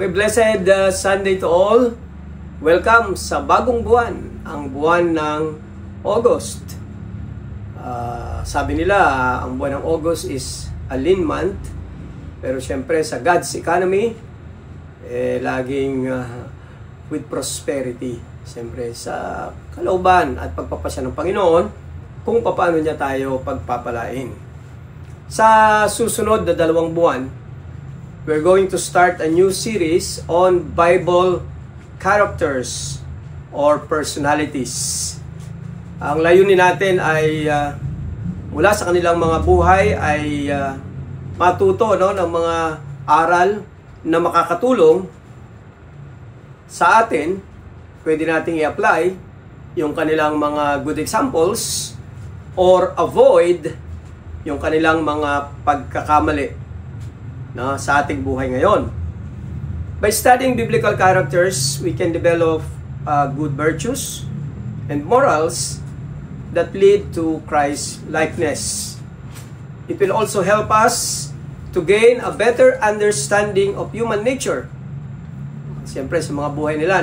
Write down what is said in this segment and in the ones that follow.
Okay, blessed Sunday to all. Welcome sa bagong buwan, ang buwan ng August. Sabi nila, ang buwan ng August is a lean month. Pero syempre sa God's economy, laging with prosperity. Syempre sa kalooban at pagpapasya ng Panginoon, kung paano niya tayo pagpapalain. Sa susunod na 2 buwan, we're going to start a new series on Bible characters or personalities. Ang layunin natin ay mula sa kanilang mga buhay ay matuto ng mga aral na makakatulong sa atin. Pwede nating i-apply yung kanilang mga good examples or avoid yung kanilang mga pagkakamali sa ating buhay ngayon. By studying biblical characters, we can develop good virtues and morals that lead to Christ likeness. It will also help us to gain a better understanding of human nature. Siyempre sa mga buhay nila,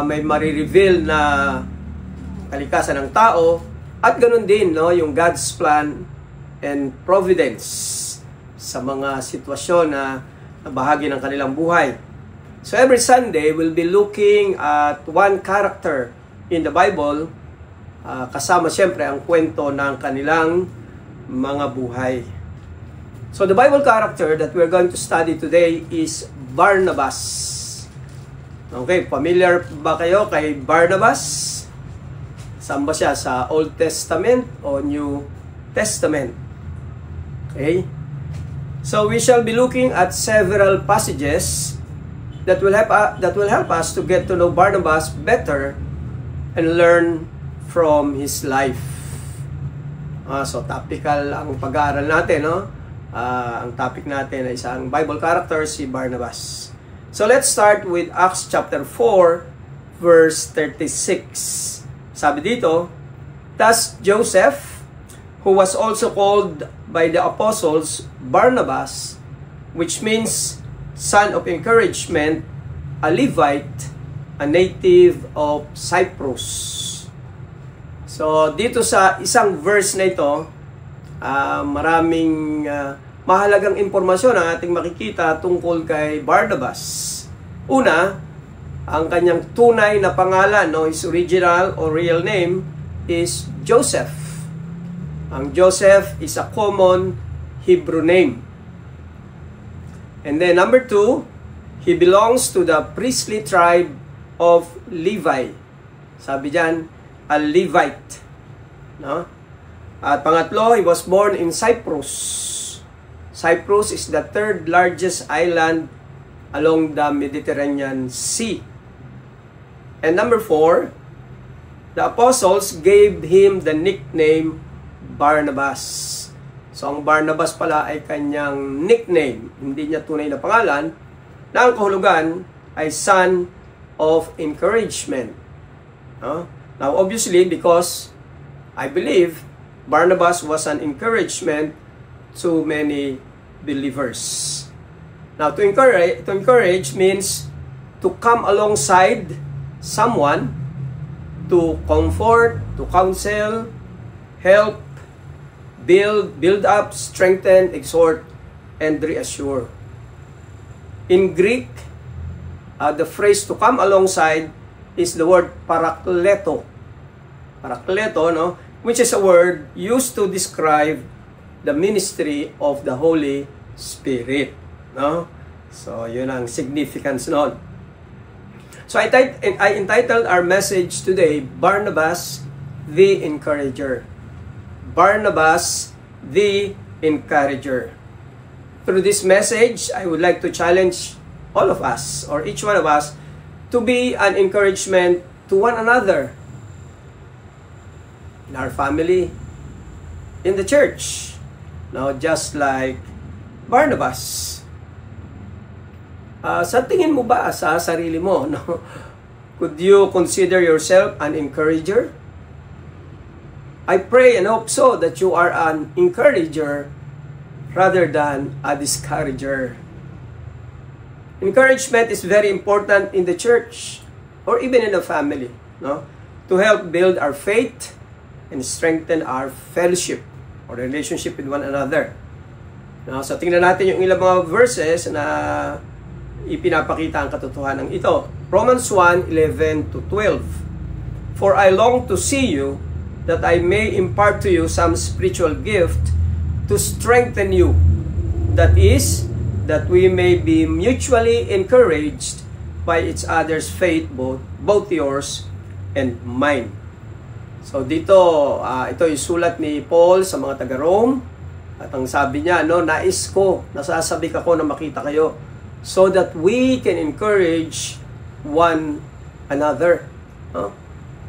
may marireveal na kalikasan ng tao at ganun din yung God's plan and providence sa mga sitwasyon na bahagi ng kanilang buhay. So every Sunday, we'll be looking at one character in the Bible, kasama siyempre ang kwento ng kanilang mga buhay. So the Bible character that we're going to study today is Barnabas. Okay, familiar ba kayo kay Barnabas? Saan ba siya? Sa Old Testament o New Testament? Okay? So we shall be looking at several passages that will help us to get to know Barnabas better and learn from his life. So topical ang pag-aaral natin, ang topic natin ay isang Bible character, si Barnabas. So let's start with Acts chapter 4 verse 36. Sabi dito, thus Joseph, who was also called by the apostles Barnabas, which means son of encouragement, a Levite, a native of Cyprus. So dito sa isang verse na ito, maraming mahalagang impormasyon ang ating makikita tungkol kay Barnabas. Una, ang kanyang tunay na pangalan, his original or real name is Joseph. Ang Joseph is a common Hebrew name. And then number 2, he belongs to the priestly tribe of Levi. Sabi diyan, a Levite. At pangatlo, he was born in Cyprus. Cyprus is the 3rd largest island along the Mediterranean Sea. And number 4, the apostles gave him the nickname Barnabas. So ang Barnabas pala ay kanyang nickname, hindi niya tunay na pangalan, na ang kahulugan ay son of encouragement. Now obviously, because I believe Barnabas was an encouragement to many believers. Now to encourage means to come alongside someone, to comfort, to counsel, help, build up, strengthen, exhort, and reassure. In Greek, the phrase to come alongside is the word parakleto. Parakleto, which is a word used to describe the ministry of the Holy Spirit. So, yun ang significance nun. So, I entitled our message today, Barnabas, the Encourager. Barnabas, the Encourager. Through this message, I would like to challenge all of us, or each one of us, to be an encouragement to one another. In our family, in the church. Just like Barnabas. Sa tingin mo ba sa sarili mo? Could you consider yourself an encourager? I pray and hope so that you are an encourager rather than a discourager. encouragement is very important in the church or even in the family, no? To help build our faith and strengthen our fellowship or relationship with one another. No? So tingnan natin yung ilang mga verses na ipinapakita ang katotohanan ito. Romans 1:11 to 12. For I long to see you, that I may impart to you some spiritual gift to strengthen you. That is, that we may be mutually encouraged by each other's faith, both yours and mine. So dito, ito yung sulat ni Paul sa mga taga-Rome. At ang sabi niya, no, nais ko, nasasabik ako na makita kayo so that we can encourage one another. No?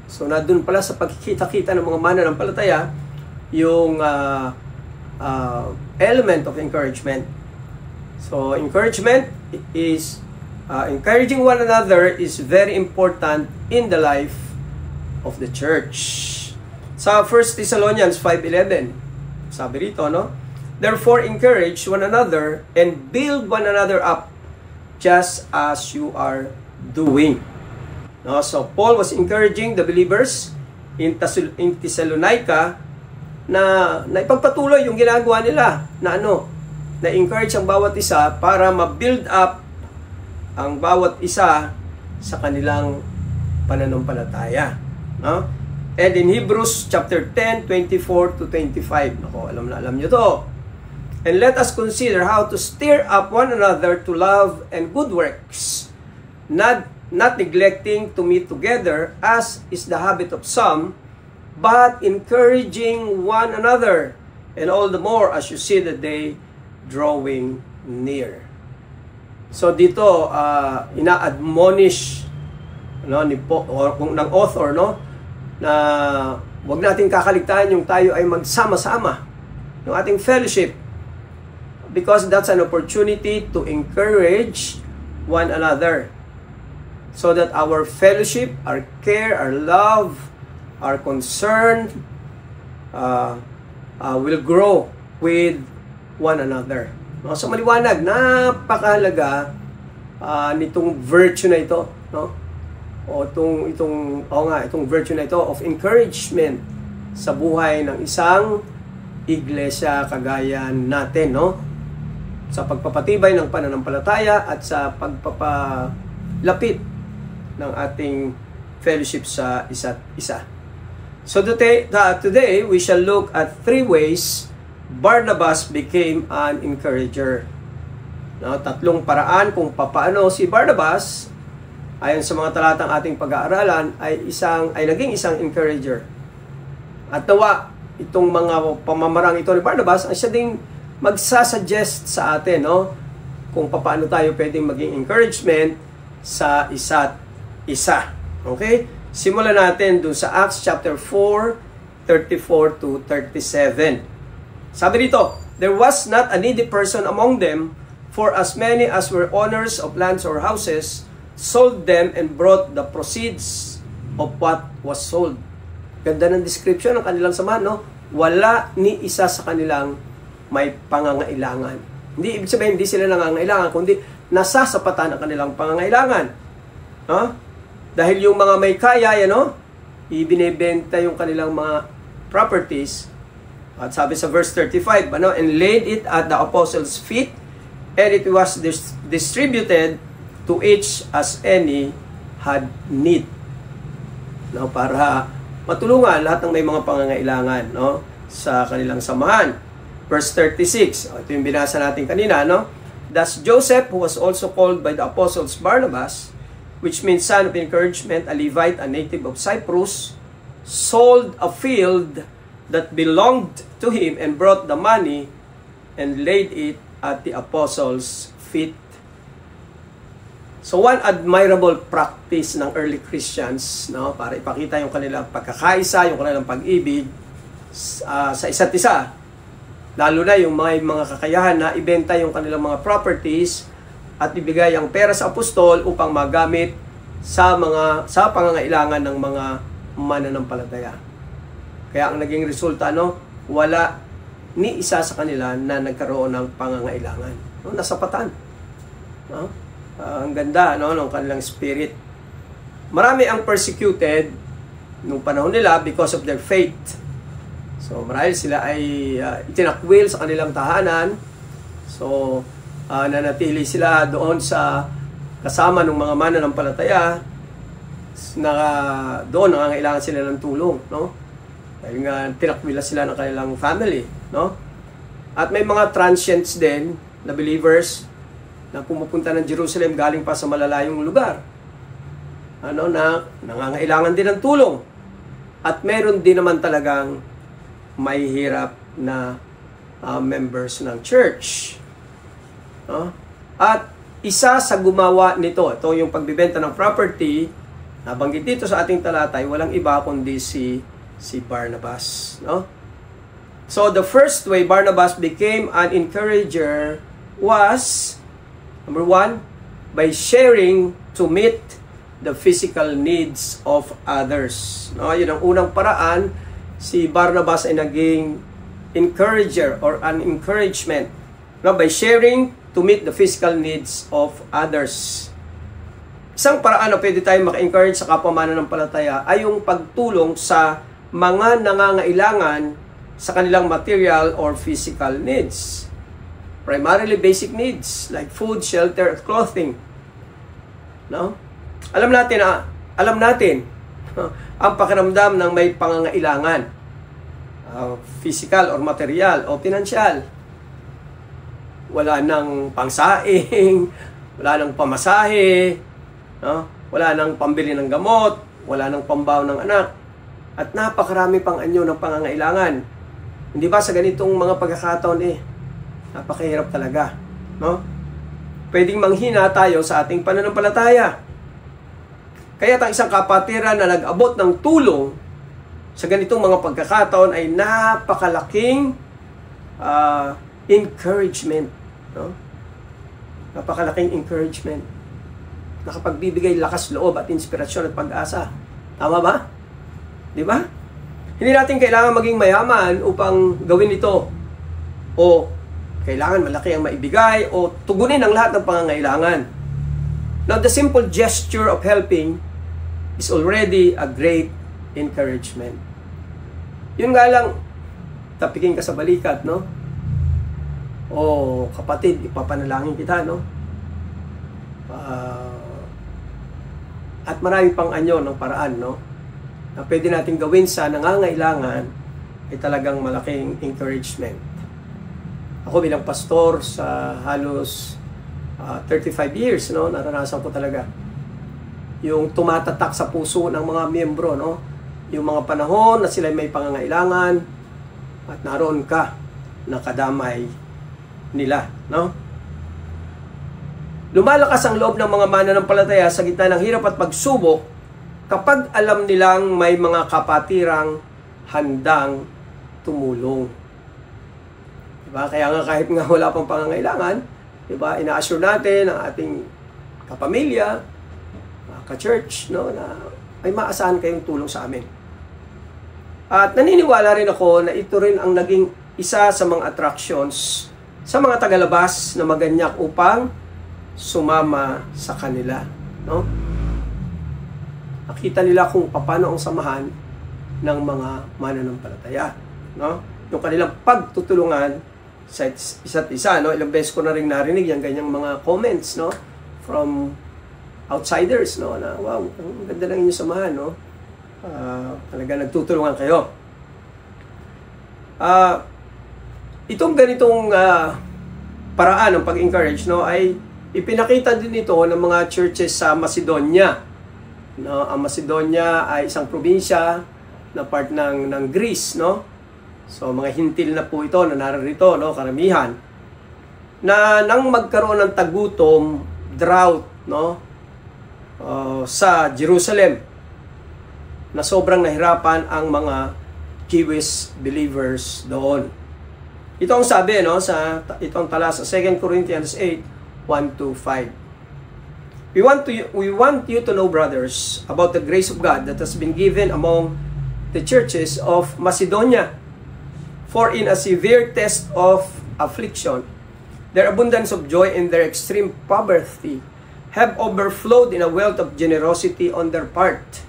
So na dun pala sa pagkikita-kita ng mga mananampalataya, yung element of encouragement. So encouragement is, encouraging one another is very important in the life of the church. Sa 1 Thessalonians 5:11, sabi rito, no? Therefore, encourage one another and build one another up just as you are doing. No? So, Paul was encouraging the believers in Thessalonica na ipagpatuloy yung ginagawa nila na na-encourage ang bawat isa para ma-build up ang bawat isa sa kanilang pananampalataya. No? And in Hebrews chapter 10, 24 to 25. Nako, alam na alam nyo to. And let us consider how to stir up one another to love and good works, not neglecting to meet together, as is the habit of some, but encouraging one another, and all the more as you see the day drawing near. So dito, ina-admonish ng author, no, na wag nating kakaligtaan yung tayo ay magsama-sama yung ating fellowship, because that's an opportunity to encourage one another so that our fellowship, our care, our love, our concern will grow with one another. No? So maliwanag, napakahalaga nitong virtue na ito, no? Itong virtue na ito of encouragement sa buhay ng isang iglesia kagaya natin, no? Sa pagpapatibay ng pananampalataya at sa pagpapalapit ng ating fellowship sa isa't isa. So today we shall look at 3 ways Barnabas became an encourager. No, 3 paraan kung papaano si Barnabas, ayon sa mga talatang ating pag-aaralan, ay naging isang encourager. At nawa, itong mga pamamarang ito ni Barnabas, ay siya ding magsasuggest sa atin, no, kung paano tayo pwedeng maging encouragement sa isa't isa. Okay? Simulan natin dun sa Acts chapter 4, 34 to 37. Sabi dito, there was not a needy person among them, for as many as were owners of lands or houses sold them and brought the proceeds of what was sold. Ganda ng description ng kanilang samahan, no? Wala ni isa sa kanilang may pangangailangan. Hindi ibig sabihin hindi sila nangangailangan, kundi nasasapatan ang kanilang pangangailangan. No? Dahil yung mga may kaya, ibinebenta yung kanilang mga properties. At sabi sa verse 35, and laid it at the apostles' feet, and it was distributed to each as any had need. No, para matulungan lahat ng may mga pangangailangan, no, sa kanilang samahan. Verse 36, ito yung binasa natin kanina, no? Thus Joseph, who was also called by the apostles Barnabas, which means son of encouragement, a Levite, a native of Cyprus, sold a field that belonged to him and brought the money and laid it at the apostles' feet. So one admirable practice ng early Christians, no, para ipakita yung kanilang pagkakaisa, yung kanilang pag-ibig sa isa't isa. Lalo na yung mga kakayahan na ibenta yung kanilang mga properties at ibigay ang pera sa apostol upang magamit sa pangangailangan ng mga mananampalataya. Kaya ang naging resulta, no, wala ni isa sa kanila na nagkaroon ng pangangailangan. No, nasapatan. No? Ang ganda, no, ng kanilang spirit. Marami ang persecuted nung panahon nila because of their faith. So marahil sila ay itinakwil sa kanilang tahanan. So nanatili sila doon sa kasama ng mga mananampalataya na doon nangangailangan sila ng tulong, no? Dahil nga tinakwil sila ng kanilang family, no? At may mga transients din na believers na pumupunta ng Jerusalem galing pa sa malalayong lugar. Na nangangailangan din ng tulong. At meron din naman talagang may hirap na members ng church. No? At isa sa gumawa nito, ito yung pagbibenta ng property, nabanggit dito sa ating talatay, walang iba kundi si Barnabas. No? So the first way Barnabas became an encourager was, number 1, by sharing to meet the physical needs of others. No, yun ang unang paraan. Si Barnabas ay naging encourager or an encouragement, no, by sharing to meet the physical needs of others. Isang paraan na pwede tayong maka-encourage sa kapwa mananampalataya ay yung pagtulong sa mga nangangailangan sa kanilang material or physical needs. Primarily basic needs like food, shelter, and clothing. No? Alam natin ang pakiramdam ng may pangangailangan, physical or material o pinansyal. Wala nang pangsaing, wala nang pamasahe, no? Wala nang pambili ng gamot, wala nang pambaon ng anak, at napakarami pang anyo ng pangangailangan. Hindi ba sa ganitong mga pagkakataon napakahirap talaga, no? Pwedeng manghina tayo sa ating pananampalataya. Kaya ang isang kapatiran na nag-abot ng tulong sa ganitong mga pagkakataon ay napakalaking encouragement. No? Napakalaking encouragement. Nakapagbibigay lakas loob at inspirasyon at pag-asa. Tama ba? Di ba? Hindi natin kailangan maging mayaman upang gawin ito. O kailangan malaki ang maibigay o tugunin ang lahat ng pangangailangan. Now, the simple gesture of helping is already a great encouragement. Yun nga lang, tapikin ka sa balikat, no? O kapatid, ipapanalangin kita, no? At marami pang anyo ng paraan, no? Na pwede natin gawin sa nangangailangan ay talagang malaking encouragement. Ako bilang pastor sa halos 35 years, no, naranasan ko talaga yung tumatatak sa puso ng mga miyembro, no, yung mga panahon na sila may pangangailangan at naroon ka nakadamay nila, no. Lumalakas ang loob ng mga mananampalataya sa gitna ng hirap at pagsubok kapag alam nilang may mga kapatirang handang tumulong. Diba? Kaya nga kahit nga wala pang pangangailangan, diba, ina-assure natin ang ating kapamilya, ka-church, no, na may maasahan kayong tulong sa amin. At naniniwala rin ako na ito rin ang naging isa sa mga attractions sa mga tagalabas na maganyak upang sumama sa kanila, no? Nakita nila kung paano ang samahan ng mga mananampalataya, no? Yung kanilang pagtutulungan sa isa't isa, no? Ilang beses ko na rin narinig yung ganyang mga comments, no, from outsiders, no, na wow, ang ganda ng inyong samahan, no? Talaga nagtutulungan kayo. Itong ganitong paraan ng pag-encourage, no, ay ipinakita din ito ng mga churches sa Macedonia. No, ang Macedonia ay isang probinsya na part ng Greece, no? So mga hintil na po ito na narito, no, karamihan. Na nang magkaroon ng tagutom, drought, no, sa Jerusalem, na sobrang nahirapan ang mga Jewish believers doon. Ito ang sabi, no, sa itong tala sa 2 Corinthians 8:1-5. We want you to know, brothers, about the grace of God that has been given among the churches of Macedonia. For in a severe test of affliction, their abundance of joy and their extreme poverty have overflowed in a wealth of generosity on their part.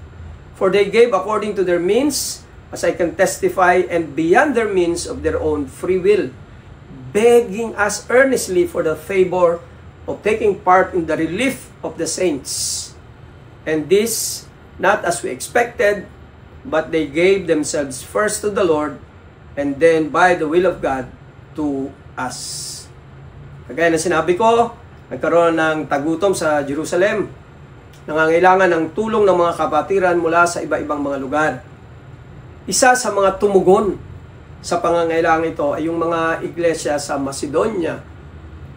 For they gave according to their means, as I can testify, and beyond their means of their own free will, begging us earnestly for the favor of taking part in the relief of the saints. And this, not as we expected, but they gave themselves first to the Lord, and then by the will of God to us. Kagaya na sinabi ko, nagkaroon ng tagutom sa Jerusalem. Nangangailangan ng tulong ng mga kapatiran mula sa iba-ibang mga lugar. Isa sa mga tumugon sa pangangailangan ito ay yung mga iglesia sa Macedonia,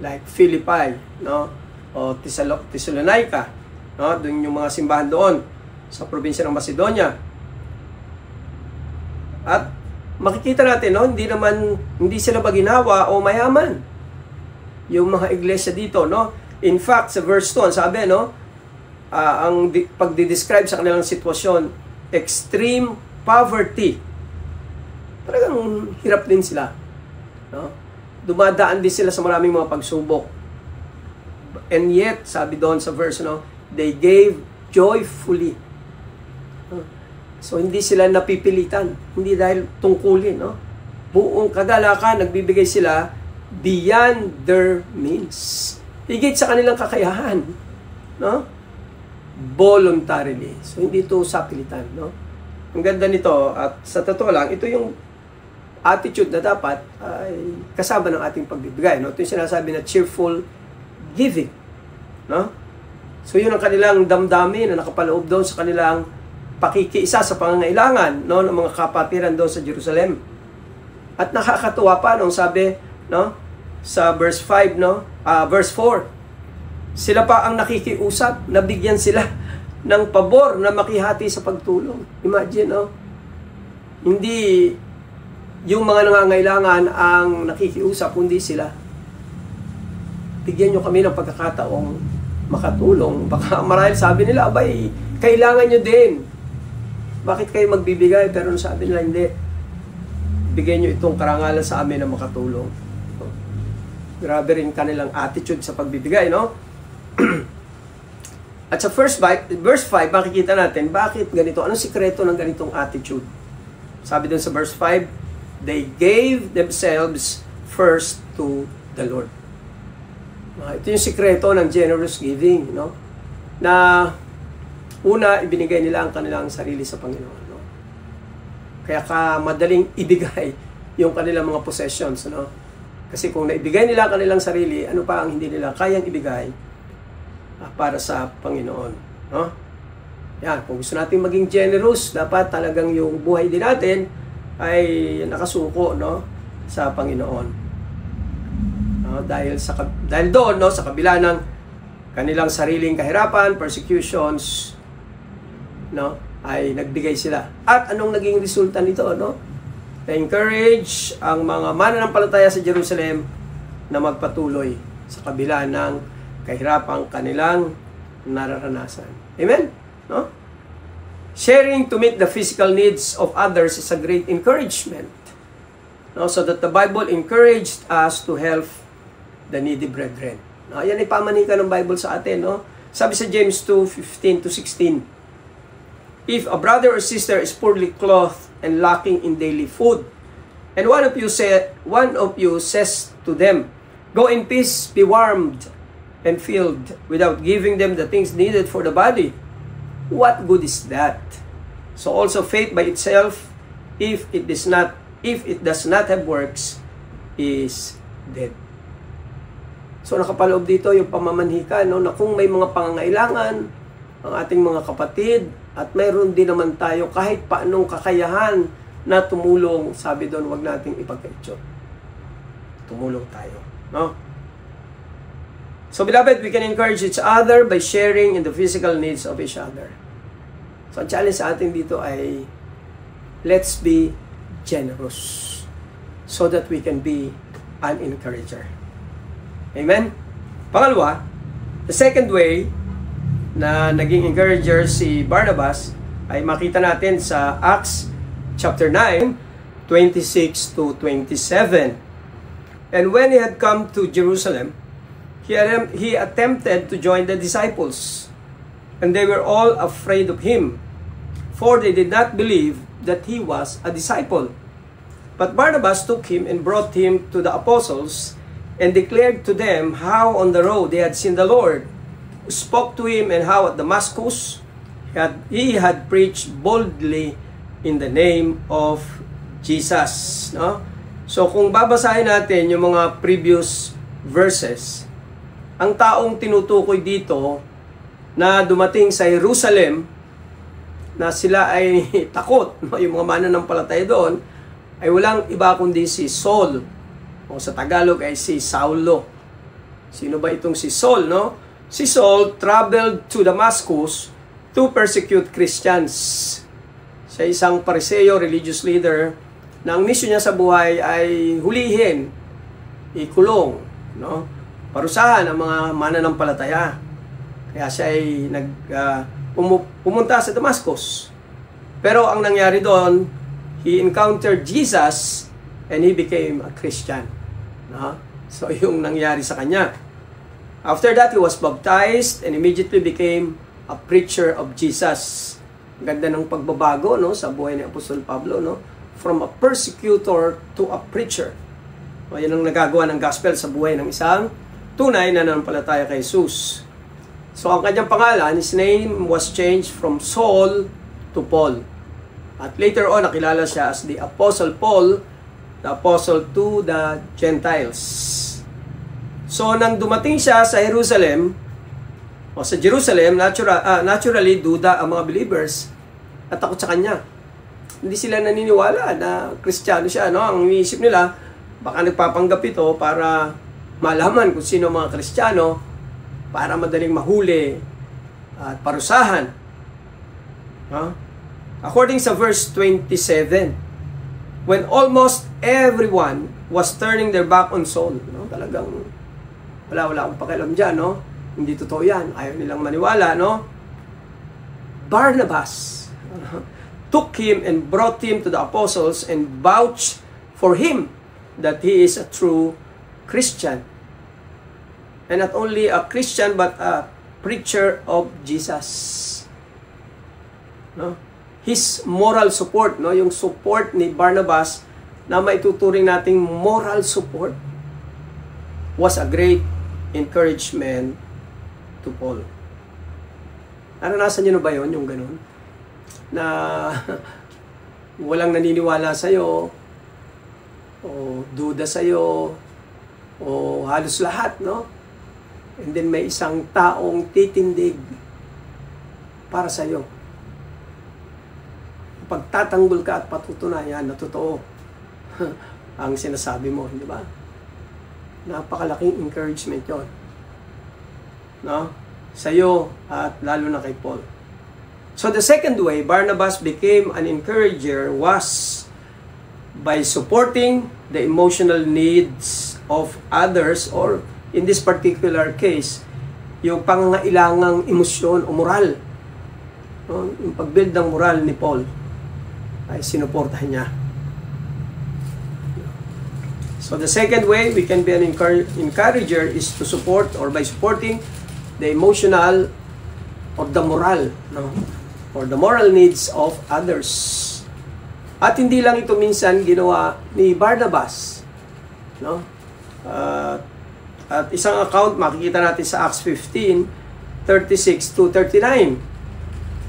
like Philippi, no? O Thessalonica, no? Doon yung mga simbahan doon sa probinsya ng Macedonia. At makikita natin, no? Hindi sila baginawa o mayaman yung mga iglesia dito, no? In fact, sa verse 2, sabi, no? Ang pagdi-describe sa kanilang sitwasyon, extreme poverty. Talagang hirap din sila, no? Dumadaan din sila sa maraming mga pagsubok. And yet, sabi doon sa verse, no? They gave joyfully. So, hindi sila napipilitan. Hindi dahil tungkulin, no? Buong kagalakan, nagbibigay sila beyond their means. Higit sa kanilang kakayahan, no? Voluntarily. So, hindi ito sa pilitan, no? Ang ganda nito, at sa totoo lang, ito yung attitude na dapat ay kasama ng ating pagbibigay, no? Ito yung sinasabi na cheerful giving, no? So, yun ang kanilang damdamin na nakapaloob doon sa kanilang pakikiisa sa pangangailangan, no, ng mga kapatiran doon sa Jerusalem. At nakakatuwa pa nung sabi, no, sa verse 5, no, verse 4, sila pa ang nakikiusap, nabigyan sila ng pabor na makihati sa pagtulong. Imagine, no, hindi yung mga nangangailangan ang nakikiusap, kundi sila. Bigyan nyo kami ng pagkakataong makatulong. Baka marahil sabi nila, abay, kailangan nyo din. Bakit kayo magbibigay? Pero sabi nila, hindi. Bigyan nyo itong karangalan sa amin na makatulong. Grabe rin kanilang attitude sa pagbibigay, no? At sa verse 5, makikita natin, bakit ganito? Anong sikreto ng ganitong attitude? Sabi dun sa verse 5, they gave themselves first to the Lord. Ito yung sikreto ng generous giving, no? Na una, ibinigay nila ang kanilang sarili sa Panginoon, no? Kaya madaling ibigay yung kanilang mga possessions, no? Kasi kung naibigay nila ang kanilang sarili, ano pa ang hindi nila kayang ibigay para sa Panginoon, no? Yan, kung gusto natin maging generous, dapat talagang yung buhay din natin ay nakasuko, no, sa Panginoon. No? Dahil doon, no, sa kabila ng kanilang sariling kahirapan, persecutions, no, ay nagbigay sila. At anong naging resulta nito, no? Na-encourage ang mga mananampalataya sa Jerusalem na magpatuloy sa kabila ng kahirapang kanilang nararanasan. Amen? No? Sharing to meet the physical needs of others is a great encouragement. No? So that the Bible encouraged us to help the needy brethren. No? Yan ay pamanika ng Bible sa atin. No? Sabi sa James 2:15-16, if a brother or sister is poorly clothed and lacking in daily food, and one of you says to them, go in peace, be warmed and filled, without giving them the things needed for the body, what good is that? So also faith by itself, if it does not have works, is dead. So nakapaloob dito yung pamamanhika, no, na kung may mga pangangailangan ang ating mga kapatid, at mayroon din naman tayo kahit paanong kakayahan na tumulong, sabi doon, wag nating ipagkaitso. Tumulong tayo, no? So beloved, we can encourage each other by sharing in the physical needs of each other. So ang challenge sa atin dito ay, let's be generous so that we can be an encourager. Amen? Pangalawa, the second way na naging encourager si Barnabas ay makita natin sa Acts chapter 9, 26-27. And when he had come to Jerusalem, he attempted to join the disciples, and they were all afraid of him, for they did not believe that he was a disciple. But Barnabas took him and brought him to the apostles, and declared to them how on the road they had seen the Lord, spoke to him, and how at Damascus he had preached boldly in the name of Jesus. No? So kung babasahin natin yung mga previous verses, ang taong tinutukoy dito na dumating sa Jerusalem, na sila ay takot, no? Yung mga mananampalataya doon, ay walang iba kundi si Saul, o sa Tagalog ay si Saulo. Sino ba itong si Saul, no? Si Saul traveled to Damascus to persecute Christians. Siya isang Pariseo, religious leader, na ang mission niya sa buhay ay hulihin, ikulong, no? Parusahan ang mga mananampalataya. Kaya siya ay pumunta sa Damascus. Pero ang nangyari doon, he encountered Jesus and he became a Christian. No? So yung nangyari sa kanya. After that, he was baptized and immediately became a preacher of Jesus. Ganda ng pagbabago, no, sa buhay ni Apostol Pablo, no? From a persecutor to a preacher. O, yan ang nagagawa ng gospel sa buhay ng isang tunay na nanampalataya kay Jesus. So ang kanyang pangalan, his name was changed from Saul to Paul. At later on, nakilala siya as the Apostle Paul, the Apostle to the Gentiles. So nang dumating siya sa Jerusalem, o sa Jerusalem, naturally, duda ang mga believers at takot sa kanya. Hindi sila naniniwala na Kristiyano siya. No? Ang iniisip nila, baka nagpapanggap ito para malaman kung sino mga Kristiyano, para madaling mahuli at parusahan. No? According sa verse 27, when almost everyone was turning their back on Saul, no? Talagang wala akong pakialam dyan, no? Hindi totoo yan. Ayaw nilang maniwala, no? Barnabas took him and brought him to the apostles and vouched for him that he is a true Christian. And not only a Christian, but a preacher of Jesus. No? His moral support, no? Yung support ni Barnabas na maituturing nating moral support was a great encouragement to Paul. Naranasan niyo na ba yun, yung ganun? Na walang naniniwala sa'yo, o duda sa'yo, o halos lahat, no? And then may isang taong titindig para sa'yo. Pagtatanggol ka at patutunayan na totoo ang sinasabi mo, di ba? Napakalaking encouragement yon, no? Sa'yo at lalo na kay Paul. So the second way Barnabas became an encourager was by supporting the emotional needs of others, or in this particular case, yung pangangailangang emosyon o moral. No? Yung pag-build ng moral ni Paul ay sinuportahan niya. So the second way we can be an encourager is to support, or by supporting the emotional or the moral, no? Or the moral needs of others. At hindi lang ito minsan ginawa ni Barnabas, no? At isang account makikita natin sa Acts 15:36 to 39.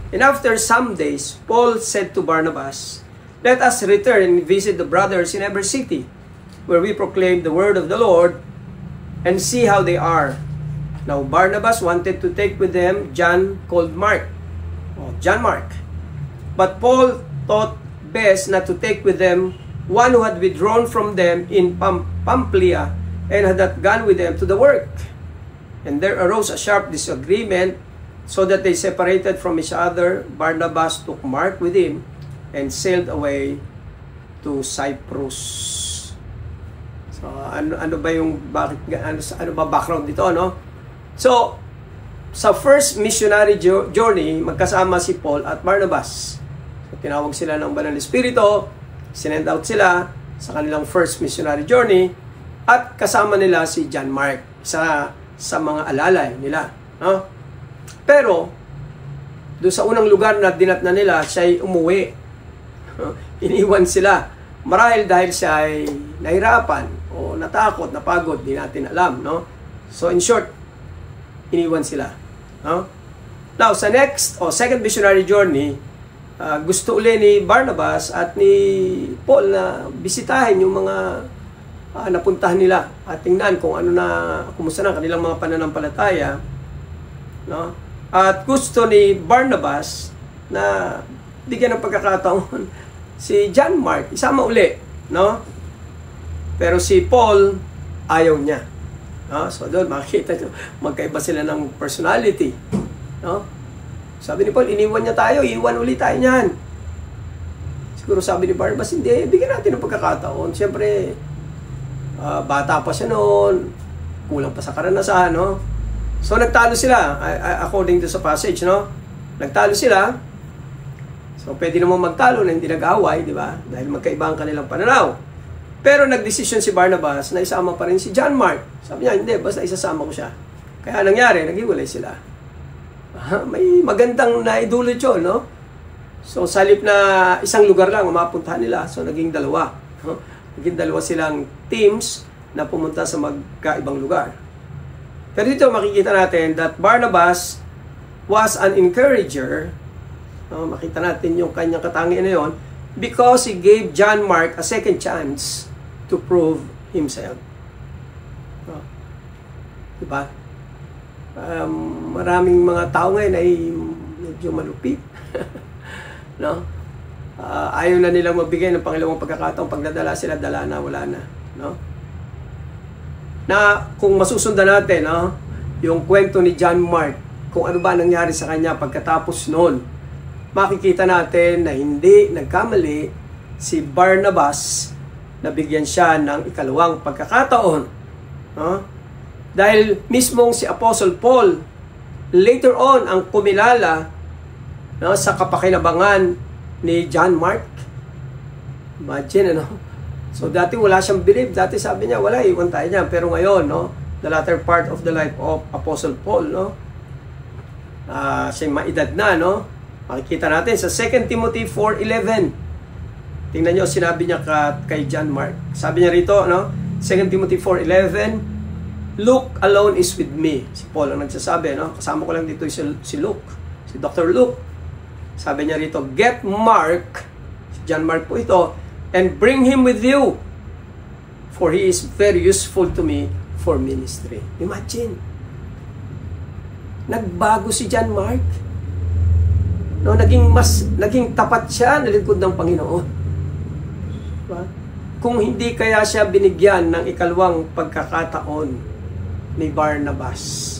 And after some days, Paul said to Barnabas, "Let us return and visit the brothers in every city, where we proclaim the word of the Lord, and see how they are." Now Barnabas wanted to take with them John called Mark, John Mark. But Paul thought best not to take with them one who had withdrawn from them in Pamphylia and had not gone with them to the work. And there arose a sharp disagreement, so that they separated from each other. Barnabas took Mark with him and sailed away to Cyprus. So ano ba yung ano ba background dito, no? So sa first missionary journey, magkasama si Paul at Barnabas. So, tinawag sila ng Banal na Espiritu, sinend out sila sa kanilang first missionary journey, at kasama nila si John Mark, sa sa mga alalay nila. No? Pero, doon sa unang lugar na dinatnan nila, siya ay umuwi. Iniwan sila. Marahil dahil siya ay nahirapan o natakot, napagod, di natin alam. No? So, in short, iniwan sila. No? Now, sa second missionary journey, gusto uli ni Barnabas at ni Paul na bisitahin yung mga napuntahan nila at tingnan kung ano na, kumusta na kanilang mga pananampalataya. No? At gusto ni Barnabas na bigyan ng pagkakataon si John Mark, isama uli. No? Pero si Paul, ayaw niya. No? So doon, makikita nyo, magkaiba sila ng personality. No? Sabi ni Paul, iniwan niya tayo, iwan ulit tayo niyan. Siguro sabi ni Barnabas, hindi, bigyan natin ng pagkakataon. Siyempre, bata pa siya noon, kulang pa sa karanasan, no? So, nagtalo sila, according to sa passage, no? Nagtalo sila. So, pwede naman magtalo na hindi nag-away, di ba? Dahil magkaiba ang kanilang pananaw. Pero nagdesisyon si Barnabas na isama pa rin si John Mark. Sabi niya, hindi, basta isasama ko siya. Kaya nangyari, naghiwalay sila. May magandang naidulot yun, no? So, salip na isang lugar lang mapuntahan nila. So, naging dalawa. No? Naging dalawa silang teams na pumunta sa magkaibang lugar. Pero dito makikita natin that Barnabas was an encourager. No? Makita natin yung kanyang katangian na yun because he gave John Mark a second chance to prove himself. No? Diba? Maraming mga tao ngayon ay medyo malupit. No? Ayaw na nilang magbigay ng pangalawang pagkakataon. Pag nadala sila, dala na, wala na. No? Na kung masusundan natin, no, yung kwento ni John Mark, kung ano ba nangyari sa kanya pagkatapos noon, makikita natin na hindi nagkamali si Barnabas na bigyan siya ng ikalawang pagkakataon. No? Dahil mismong si Apostle Paul, later on, ang kumilala, no, sa kapakinabangan ni John Mark. Imagine, ano? So, dati wala siyang believe. Dati sabi niya, wala, iwan tayo niyan. Pero ngayon, no, the latter part of the life of Apostle Paul, no, siya maedad na, no? Makikita natin sa 2 Timothy 4:11. Tingnan niyo, sinabi niya kay John Mark. Sabi niya rito, no, 2 Timothy 4:11, Luke alone is with me. Si Paul ang nagsasabi, no? Kasama ko lang dito si Luke, si Dr. Luke. Sabi niya rito, get Mark, si John Mark po ito, and bring him with you, for he is very useful to me for ministry. Imagine, nagbago si John Mark. No, naging tapat siya na lingkod ng Panginoon. Diba? Kung hindi kaya siya binigyan ng ikalawang pagkakataon ni Barnabas,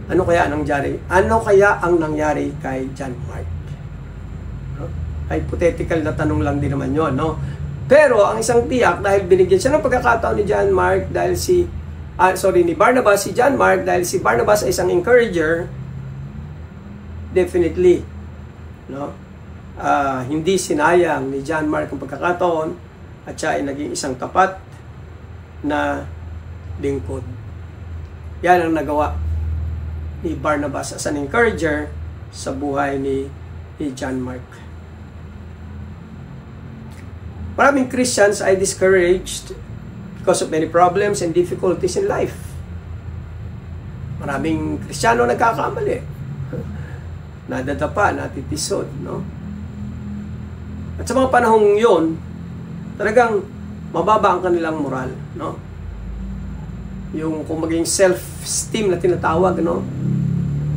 ano kaya ang nangyari? Ano kaya ang nangyari kay John Mark? No? Hypothetical na tanong lang din naman yon, no? Pero ang isang tiyak, dahil binigyan siya ng pagkakataon ni John Mark, dahil ni Barnabas, si John Mark, dahil si Barnabas ay isang encourager, definitely, no? Hindi sinayang ni John Mark ang pagkakataon at siya ay naging isang tapat na lingkod. Yan ang nagawa ni Barnabas as an encourager sa buhay ni John Mark. Maraming Christians ay discouraged because of many problems and difficulties in life. Maraming Kristiyano nagkakamali. Nadadapa, natitisod, no? At sa mga panahong yon, talagang mababa ang kanilang moral, no? Yung kung maging self-esteem na tinatawag, no?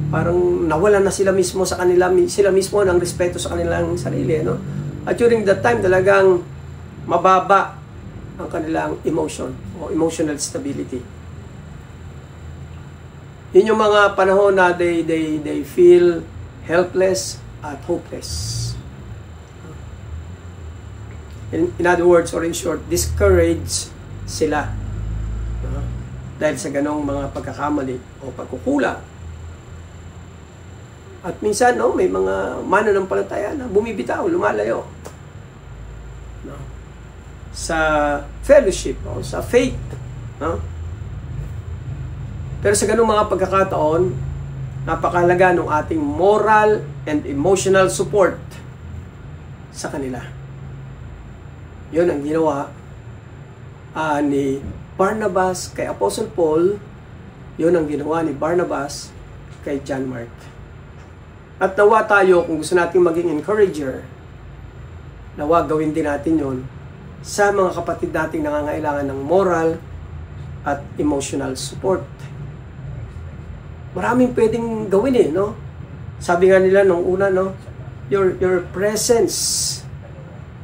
Parang nawalan na sila mismo ng respeto sa kanilang sarili, no? At during that time, talagang mababa ang kanilang emotion o emotional stability. Yun yung mga panahon na they feel helpless at hopeless. In other words, or in short, discouraged sila. Dahil sa ganong mga pagkakamali o pagkukulang. At minsan, no, may mga mananampalataya na bumibitaw, lumalayo. No? Sa fellowship o sa faith. No? Pero sa ganung mga pagkakataon, napakahalaga ng ating moral and emotional support sa kanila. Yun ang ginawa ni Barnabas kay Apostle Paul. Yun ang ginawa ni Barnabas kay John Mark. At nawa tayo, kung gusto natin maging encourager, nawa gawin din natin yun sa mga kapatid nating nangangailangan ng moral at emotional support. Maraming pwedeng gawin no? Sabi nga nila nung una, no? Your presence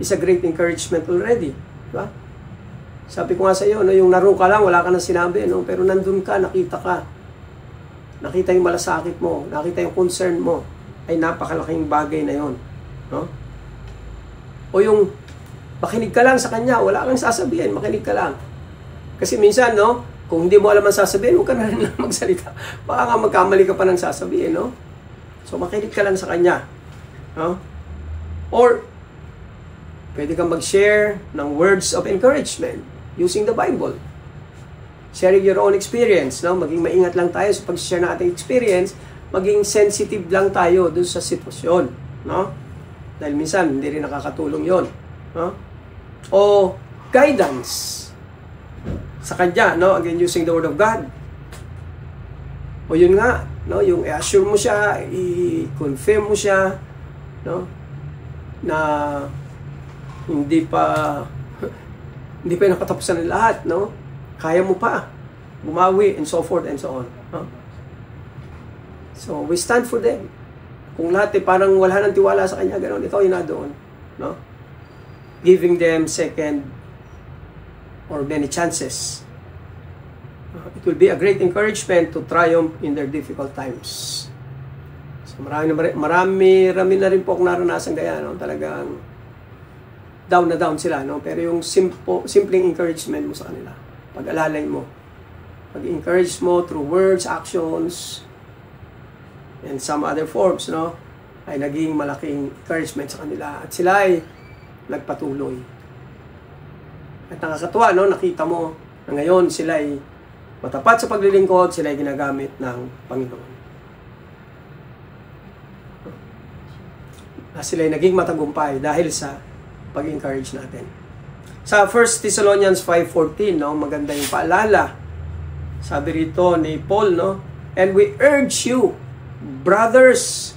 is a great encouragement already. Diba? Sabi ko nga sa iyo, no? Yung naroon ka lang, wala ka nang sinabi, no? Pero nandun ka, nakita ka. Nakita yung malasakit mo, nakita yung concern mo, ay napakalaking bagay na yon, no? O yung makinig ka lang sa kanya, wala kang sasabihin, makinig ka lang. Kasi minsan, no, kung hindi mo alam ang sasabihin, huwag ka na rin lang magsalita. Baka nga magkamali ka pa ng sasabihin, no? So, makinig ka lang sa kanya. No? Or, pwede kang mag-share ng words of encouragement using the Bible. Sharing your own experience, no? Maging maingat lang tayo sa pag-share ng ating experience, maging sensitive lang tayo dun sa sitwasyon, no? Dahil minsan, hindi rin nakakatulong yon, no? O guidance sa kanya, no? Again, using the Word of God. O yun nga, no? Yung i-assure mo siya, i-confirm mo siya, no? Na hindi pa nakatapusan ng lahat, no? Kaya mo pa bumawi and so forth and so on, no? So, we stand for them. Kung lahat parang wala nang tiwala sa kanya, gano'n, ikaw yung doon, no? Giving them second or many chances. It will be a great encouragement to triumph in their difficult times. So marami na rin po akong naranasan kaya, no? Talagang down na down sila, no? Pero yung simpleng encouragement mo sa kanila, pag-alalay mo, pag-encourage mo through words, actions, and some other forms, no? Ay naging malaking encouragement sa kanila. At sila ay nagpatuloy. At nakakatuwa, no? Nakita mo na ngayon sila ay matapat sa paglilingkod, sila ay ginagamit ng Panginoon. Sila ay naging matagumpay dahil sa pag-encourage natin. Sa 1 Thessalonians 5:14, no? Maganda yung paalala. Sabi rito ni Paul, no? And we urge you, brothers,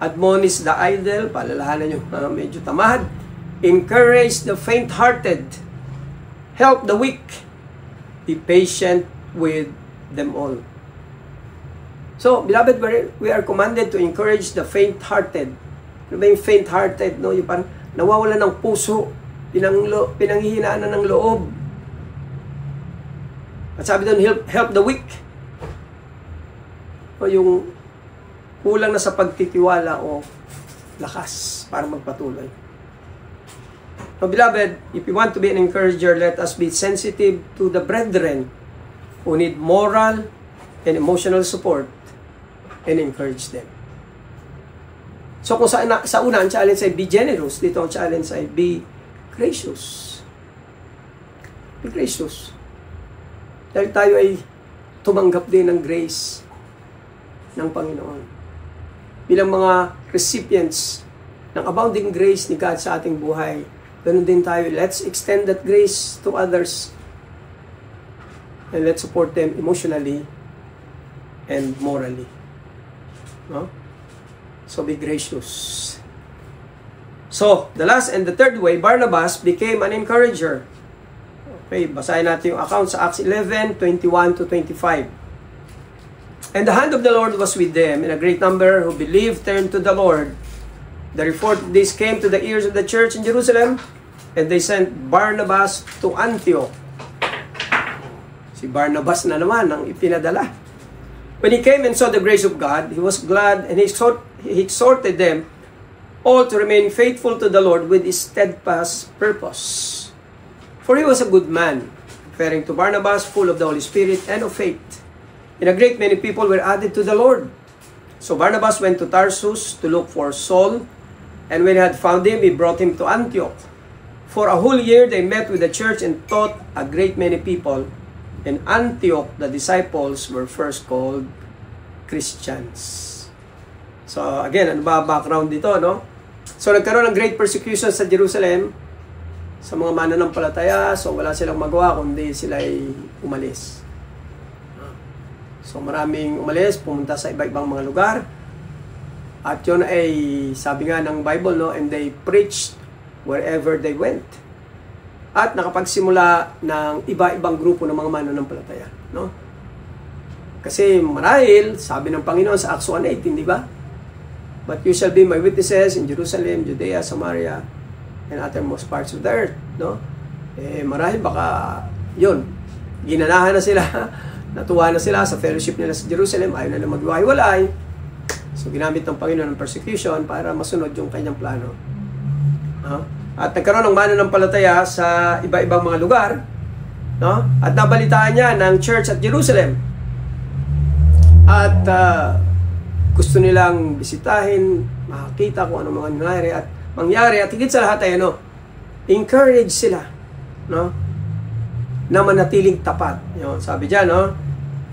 admonish the idle, paalalahanan yung medyo tamad, encourage the faint-hearted, help the weak, be patient with them all. So, beloved, we are commanded to encourage the faint-hearted. Ano ba yung faint-hearted? No? Yung parang nawawala ng puso, pinanghihinaan ng loob. At sabi doon, help the weak. O yung kulang na sa pagtitiwala o lakas para magpatuloy. So, beloved, if you want to be an encourager, let us be sensitive to the brethren who need moral and emotional support and encourage them. So, kung sa una, ang challenge ay be generous, dito ang challenge ay be gracious. Be gracious. Dahil tayo ay tumanggap din ng grace ng Panginoon. Bilang mga recipients ng abounding grace ni God sa ating buhay, ganun din tayo. Let's extend that grace to others and let's support them emotionally and morally. No? So be gracious. So, the last and the third way, Barnabas became an encourager. Okay, basahin natin yung account sa Acts 11:21-25. And the hand of the Lord was with them, and a great number who believed turned to the Lord. The report of this came to the ears of the church in Jerusalem, and they sent Barnabas to Antioch. Si Barnabas na naman ang ipinadala. When he came and saw the grace of God, he was glad, and he exhorted them all to remain faithful to the Lord with his steadfast purpose. For he was a good man, referring to Barnabas, full of the Holy Spirit and of faith. And a great many people were added to the Lord. So Barnabas went to Tarsus to look for Saul, and when he had found him, he brought him to Antioch. For a whole year they met with the church and taught a great many people In Antioch, the disciples were first called Christians. So again, ano ba background dito, no? So nagkaroon ng great persecution sa Jerusalem sa mga mananampalataya. So wala silang magawa kundi sila ay umalis. So maraming umalis, pumunta sa iba-ibang mga lugar. At yun ay sabi nga ng Bible, no? And they preached wherever they went. At nakapagsimula ng iba-ibang grupo ng mga mananampalataya, no? Kasi marahil, sabi ng Panginoon sa Acts 1:18, di ba? But you shall be my witnesses in Jerusalem, Judea, Samaria, and uttermost parts of the earth, no? Marahil baka, yun, ginanahan na sila, natuwa na sila sa fellowship nila sa Jerusalem, ayaw na lang maghiwalay. So, ginamit ng Panginoon ng persecution para masunod yung kanyang plano. At nagkaroon ng mananampalataya sa iba-ibang mga lugar, no? At nabalitaan niya ng church at Jerusalem. At gusto nilang bisitahin, makakita kung ano mga mangyari at higit sa lahat ay encourage sila, no? Na manatiling tapat. Sabi diyan, no?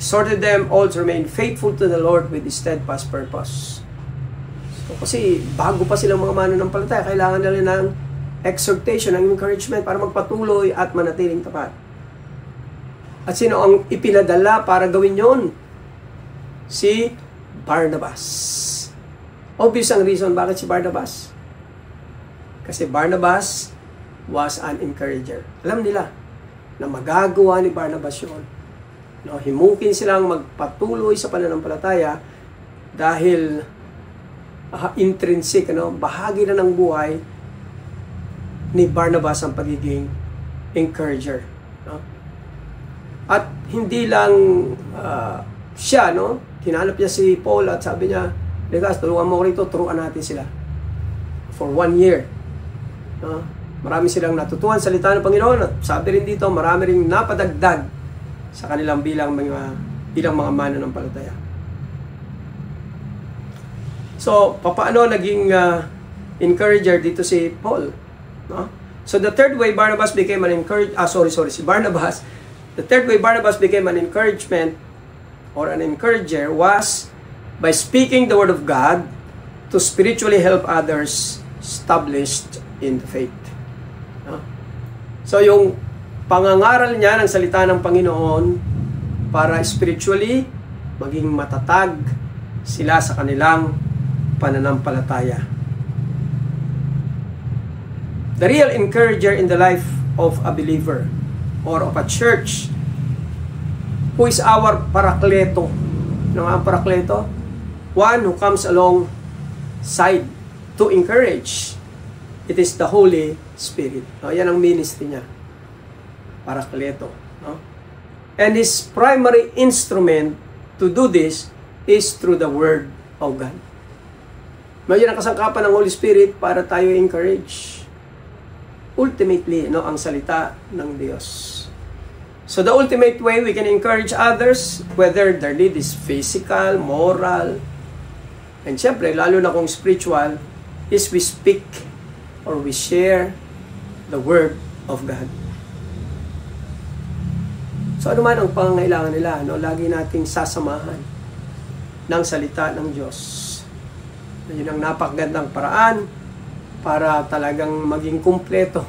Exhorted them all to remain faithful to the Lord with steadfast purpose. So, kasi bago pa silang mga mananampalataya, kailangan nila ng exhortation, ng encouragement para magpatuloy at manatiling tapat. At sino ang ipinadala para gawin yon? Si Barnabas. Obvious ang reason bakit si Barnabas. Kasi Barnabas was an encourager. Alam nila na magagawa ni Barnabas yun. No, himukin silang magpatuloy sa pananampalataya dahil intrinsic, bahagi na ng buhay ni Barnabas ang pagiging encourager. No? At hindi lang siya, hinanap niya si Paul at sabi niya, Legas, tulungan mo rito, turuan natin sila. For 1 year. No? Marami silang natutuhan sa salita ng Panginoon at sabi rin dito, marami ring napadagdag sa kanilang bilang mga mananampalataya. So, paano naging encourager dito si Paul? No? So, the third way Barnabas became an si Barnabas, the third way Barnabas became an encouragement or an encourager was by speaking the word of God to spiritually help others established in the faith. No? So, yung pangangaral niya ng salita ng Panginoon para spiritually maging matatag sila sa kanilang pananampalataya. The real encourager in the life of a believer or of a church who is our parakleto. Ano ang parakleto? One who comes alongside to encourage. It is the Holy Spirit. Yan ang ministry niya. Parakleto. No? And his primary instrument to do this is through the Word of God. Yan ang kasangkapan ng Holy Spirit para tayo encourage. Ultimately, ang salita ng Diyos. So the ultimate way we can encourage others, whether their need is physical, moral, and syempre, lalo na kung spiritual, is we speak or we share the Word of God. So ano man ang pangangailangan nila, lagi nating sasamahan ng salita ng Diyos. Yun ang napakagandang paraan para talagang maging kumpleto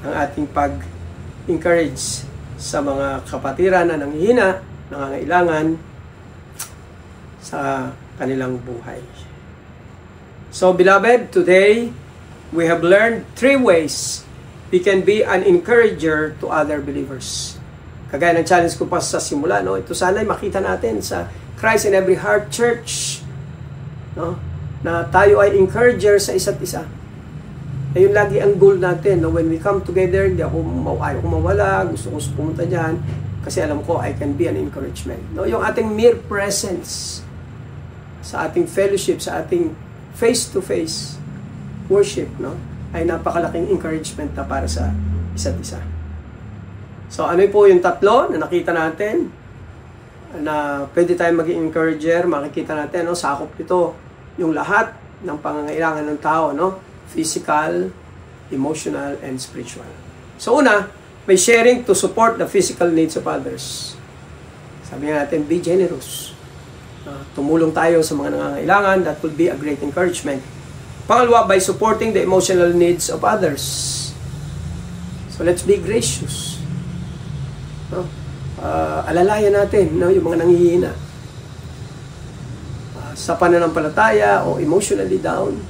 ang ating pag-encourage sa mga kapatiran na nanghihina, nangangailangan sa kanilang buhay. So beloved, today we have learned 3 ways we can be an encourager to other believers. Kagaya ng challenge ko pa sa simula, ito sana'y makita natin sa Christ in Every Heart Church, na tayo ay encourager sa isa't isa. Ayun lagi ang goal natin, when we come together, ayaw ko mawala, gusto ko pumunta dyan, kasi alam ko I can be an encouragement. Yung ating mere presence sa ating fellowship, sa ating face-to-face worship, ay napakalaking encouragement na para sa isa't isa. So ano po yung 3 na nakita natin na pwede tayong maging encourager? Makikita natin, sakop ito yung lahat ng pangangailangan ng tao, physical, emotional, and spiritual. So una, by sharing to support the physical needs of others. Sabi nga natin, be generous. Tumulong tayo sa mga nangangailangan. That will be a great encouragement. Pangalawa, by supporting the emotional needs of others. So let's be gracious. Alalayan natin yung mga nanghihina. Sa pananampalataya o emotionally down,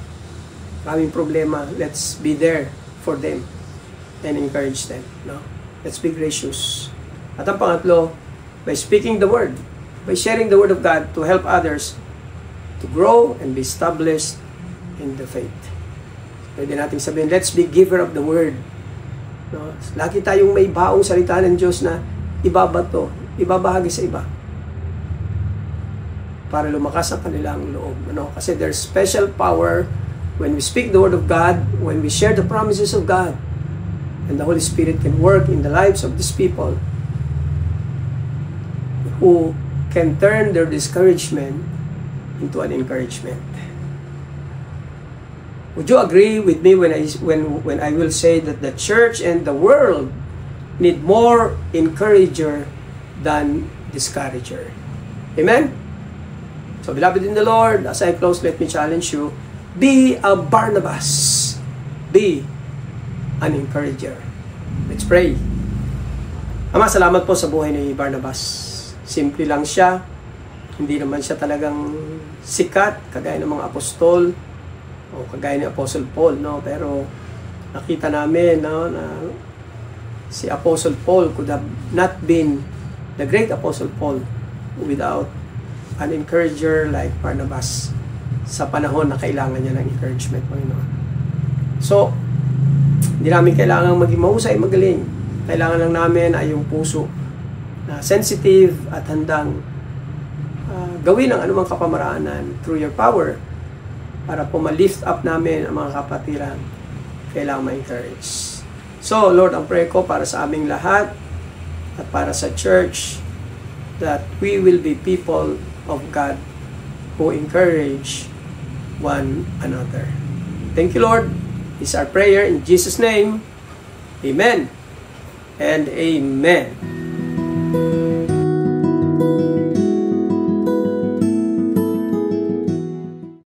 maraming problema. Let's be there for them and encourage them. Let's be gracious. At ang pangatlo, by speaking the word, by sharing the word of God to help others to grow and be established in the faith. Pwede natin sabihin, let's be giver of the word. Lagi tayong may baong salita ng Diyos na ibabato, ibabahagi sa iba para lumakas ang kanilang loob. Kasi there's special power when we speak the word of God, when we share the promises of God, and the Holy Spirit can work in the lives of these people who can turn their discouragement into an encouragement. Would you agree with me when I will say that the church and the world need more encourager than discourager? Amen? So, beloved in the Lord, as I close, let me challenge you, be a Barnabas. Be an encourager. Let's pray. Ama, salamat po sa buhay ni Barnabas. Simple lang siya. Hindi naman siya talagang sikat, kagaya ng mga apostol, o kagaya ni Apostle Paul, Pero nakita namin, na si Apostle Paul could have not been the great Apostle Paul without an encourager like Barnabas sa panahon na kailangan niya ng encouragement, Panginoon. So, hindi namin kailangan maging mahusay, magaling. Kailangan lang namin ay yung puso na sensitive at handang gawin ang anumang kapamaraanan through your power para po ma-lift up namin ang mga kapatiran kailangan ma-encourage. So, Lord, ang prayer ko para sa aming lahat at para sa church that we will be people of God who encourage one another. Thank you, Lord. This is our prayer in Jesus' name. Amen and amen.